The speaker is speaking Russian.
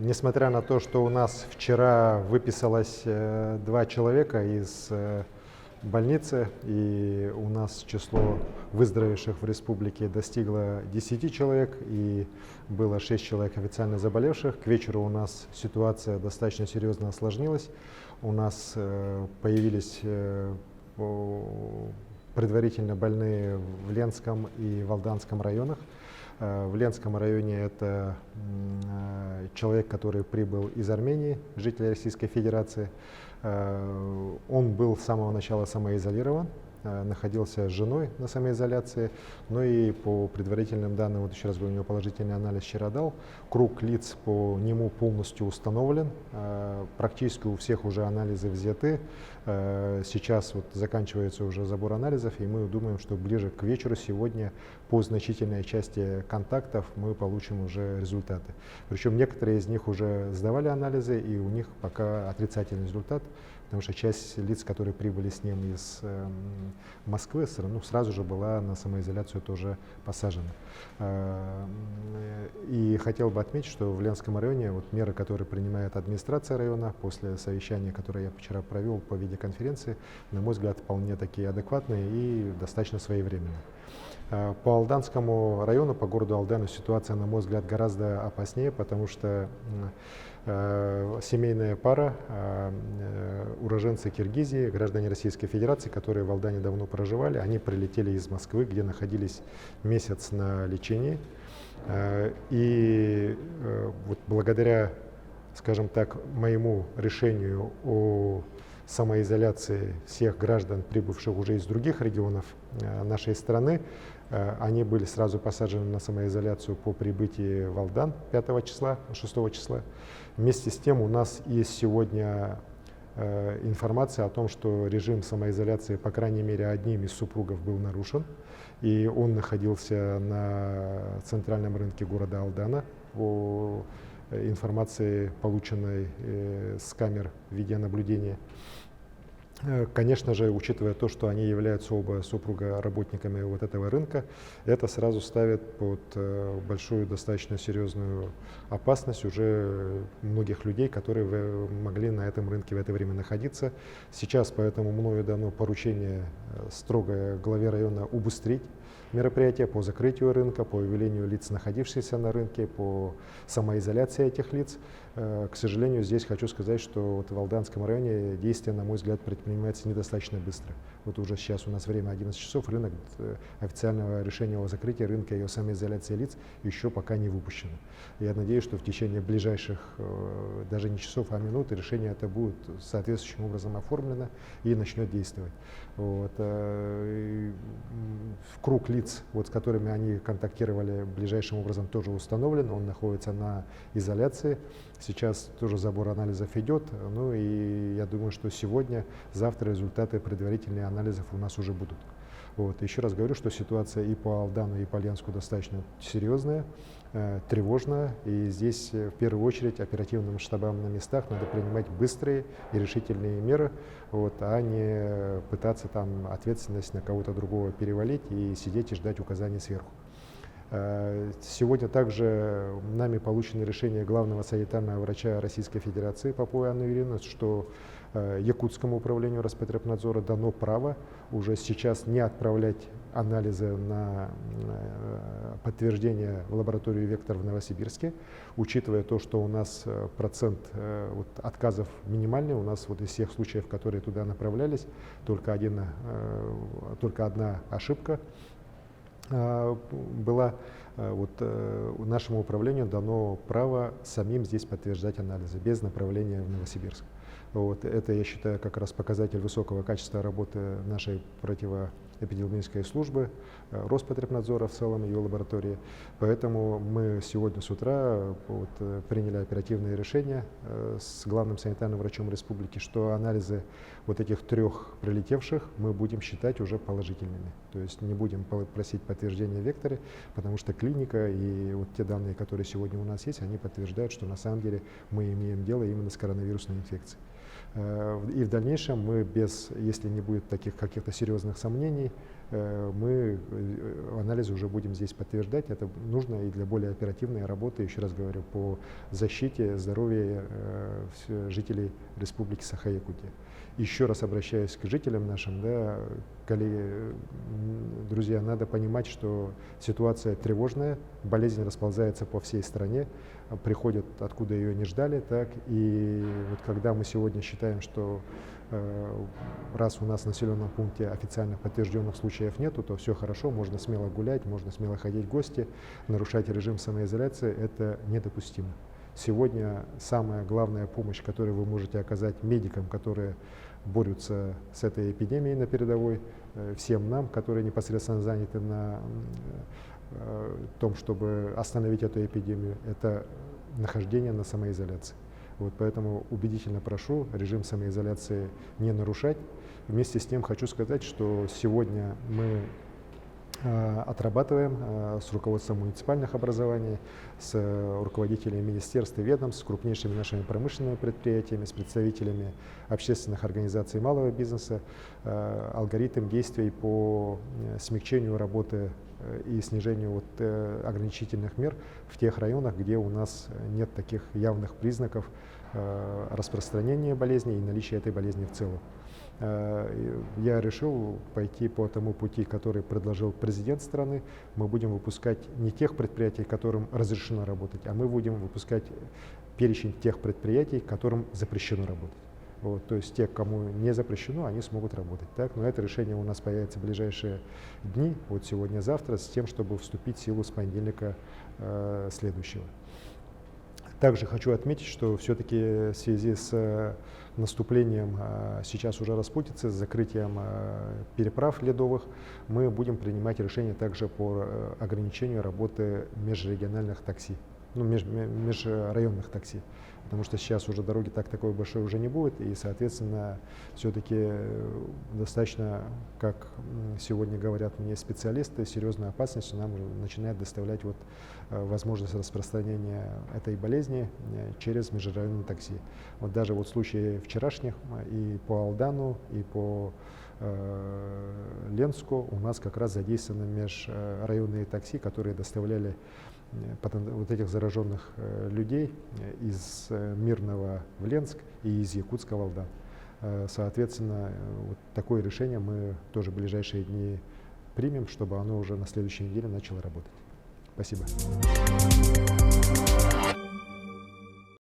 Несмотря на то, что у нас вчера выписалось 2 человека из больницы, и у нас число выздоровевших в республике достигло 10 человек, и было 6 человек официально заболевших. К вечеру у нас ситуация достаточно серьезно осложнилась. У нас появились предварительно больные в Ленском и Валданском районах. В Ленском районе это человек, который прибыл из Армении, житель Российской Федерации. Он был с самого начала самоизолирован, находился с женой на самоизоляции, но и по предварительным данным, вот еще раз говорю, у него положительный анализ вчера дал, круг лиц по нему полностью установлен, практически у всех уже анализы взяты, сейчас вот заканчивается уже забор анализов, и мы думаем, что ближе к вечеру сегодня по значительной части контактов мы получим уже результаты. Причем некоторые из них уже сдавали анализы, и у них пока отрицательный результат, потому что часть лиц, которые прибыли с ним из Москвы, сразу же была на самоизоляцию тоже посажена. И хотел бы отметить, что в Ленском районе вот меры, которые принимает администрация района после совещания, которое я вчера провел по видеоконференции, на мой взгляд, вполне такие адекватные и достаточно своевременные. По Алданскому району, по городу Алдану ситуация, на мой взгляд, гораздо опаснее, потому что семейная пара, уроженцы Киргизии, граждане Российской Федерации, которые в Алдане давно проживали, они прилетели из Москвы, где находились месяц на лечении. И вот благодаря, скажем так, моему решению о самоизоляции всех граждан, прибывших уже из других регионов нашей страны, они были сразу посажены на самоизоляцию по прибытии в Алдан 5 числа, 6 числа. Вместе с тем у нас есть сегодня информация о том, что режим самоизоляции, по крайней мере, одним из супругов был нарушен, и он находился на центральном рынке города Алдана. По информации, полученной с камер видеонаблюдения. Конечно же, учитывая то, что они являются оба супруга работниками вот этого рынка, это сразу ставит под большую, достаточно серьезную опасность уже многих людей, которые могли на этом рынке в это время находиться. Сейчас поэтому мною дано поручение строгое главе района убыстрить мероприятия по закрытию рынка, по выявлению лиц, находившихся на рынке, по самоизоляции этих лиц. К сожалению, здесь хочу сказать, что вот в Алданском районе действия, на мой взгляд, предпринимаются недостаточно быстро. Вот уже сейчас у нас время 11 часов, рынок, официального решения о закрытии рынка и о самоизоляции лиц еще пока не выпущено. Я надеюсь, что в течение ближайших, даже не часов, а минут, решение это будет соответствующим образом оформлено и начнет действовать. Вот. Круг лиц, вот, с которыми они контактировали, ближайшим образом тоже установлен, он находится на изоляции. Сейчас тоже забор анализов идет, ну и я думаю, что сегодня, завтра результаты предварительных анализов у нас уже будут. Вот. Еще раз говорю, что ситуация и по Алдану, и по Ленску достаточно серьезная, тревожная, и здесь в первую очередь оперативным штабам на местах надо принимать быстрые и решительные меры, вот, а не пытаться там ответственность на кого-то другого перевалить и сидеть и ждать указаний сверху. Сегодня также нами получено решение главного санитарного врача Российской Федерации Поповой Анны Юрьевны, что Якутскому управлению Роспотребнадзора дано право уже сейчас не отправлять анализы на подтверждение в лабораторию «Вектор» в Новосибирске, учитывая то, что у нас процент отказов минимальный, у нас вот из всех случаев, которые туда направлялись, только одна ошибка была. Вот, нашему управлению дано право самим здесь подтверждать анализы без направления в Новосибирск. Вот, это, я считаю, как раз показатель высокого качества работы нашей противоэпидемиологической службы, Роспотребнадзора в целом, ее лаборатории. Поэтому мы сегодня с утра приняли оперативное решение с главным санитарным врачом республики, что анализы вот этих 3 прилетевших мы будем считать уже положительными. То есть не будем просить подтверждения в «Векторе», потому что клиника и вот те данные, которые сегодня у нас есть, они подтверждают, что на самом деле мы имеем дело именно с коронавирусной инфекцией. И в дальнейшем мы если не будет таких каких-то серьезных сомнений, мы анализы уже будем здесь подтверждать. Это нужно и для более оперативной работы, еще раз говорю, по защите здоровья жителей Республики Саха-Якутия. Еще раз обращаюсь к жителям нашим, да, коллеги, друзья, надо понимать, что ситуация тревожная, болезнь расползается по всей стране, приходит откуда ее не ждали, так, и вот когда мы сегодня считаем, что раз у нас в населенном пункте официально подтвержденных случаев нету, то все хорошо, можно смело гулять, можно смело ходить в гости, нарушать режим самоизоляции, это недопустимо. Сегодня самая главная помощь, которую вы можете оказать медикам, которые борются с этой эпидемией на передовой, всем нам, которые непосредственно заняты на том, чтобы остановить эту эпидемию, это нахождение на самоизоляции. Вот поэтому убедительно прошу режим самоизоляции не нарушать. Вместе с тем хочу сказать, что сегодня мы отрабатываем с руководством муниципальных образований, с руководителями министерств и ведомств, с крупнейшими нашими промышленными предприятиями, с представителями общественных организаций малого бизнеса алгоритм действий по смягчению работы и снижению ограничительных мер в тех районах, где у нас нет таких явных признаков распространения болезни и наличия этой болезни в целом. Я решил пойти по тому пути, который предложил президент страны. Мы будем выпускать не тех предприятий, которым разрешено работать, а мы будем выпускать перечень тех предприятий, которым запрещено работать. Вот, то есть те, кому не запрещено, они смогут работать. Так? Но это решение у нас появится в ближайшие дни, вот сегодня-завтра, с тем, чтобы вступить в силу с понедельника следующего. Также хочу отметить, что все-таки в связи с наступлением сейчас уже распутицы, с закрытием переправ ледовых, мы будем принимать решения также по ограничению работы межрегиональных такси, межрайонных такси. Потому что сейчас уже дороги такой большой уже не будет, и, соответственно, все-таки достаточно, как сегодня говорят мне специалисты, серьезная опасность нам уже начинает доставлять возможность распространения этой болезни через межрайонные такси. Вот даже в случае вчерашних и по Алдану, и по Ленску у нас как раз задействованы межрайонные такси, которые доставляли этих зараженных людей из Мирного в Ленск и из Якутска в Алдан. Соответственно, такое решение мы тоже в ближайшие дни примем, чтобы оно уже на следующей неделе начало работать. Спасибо.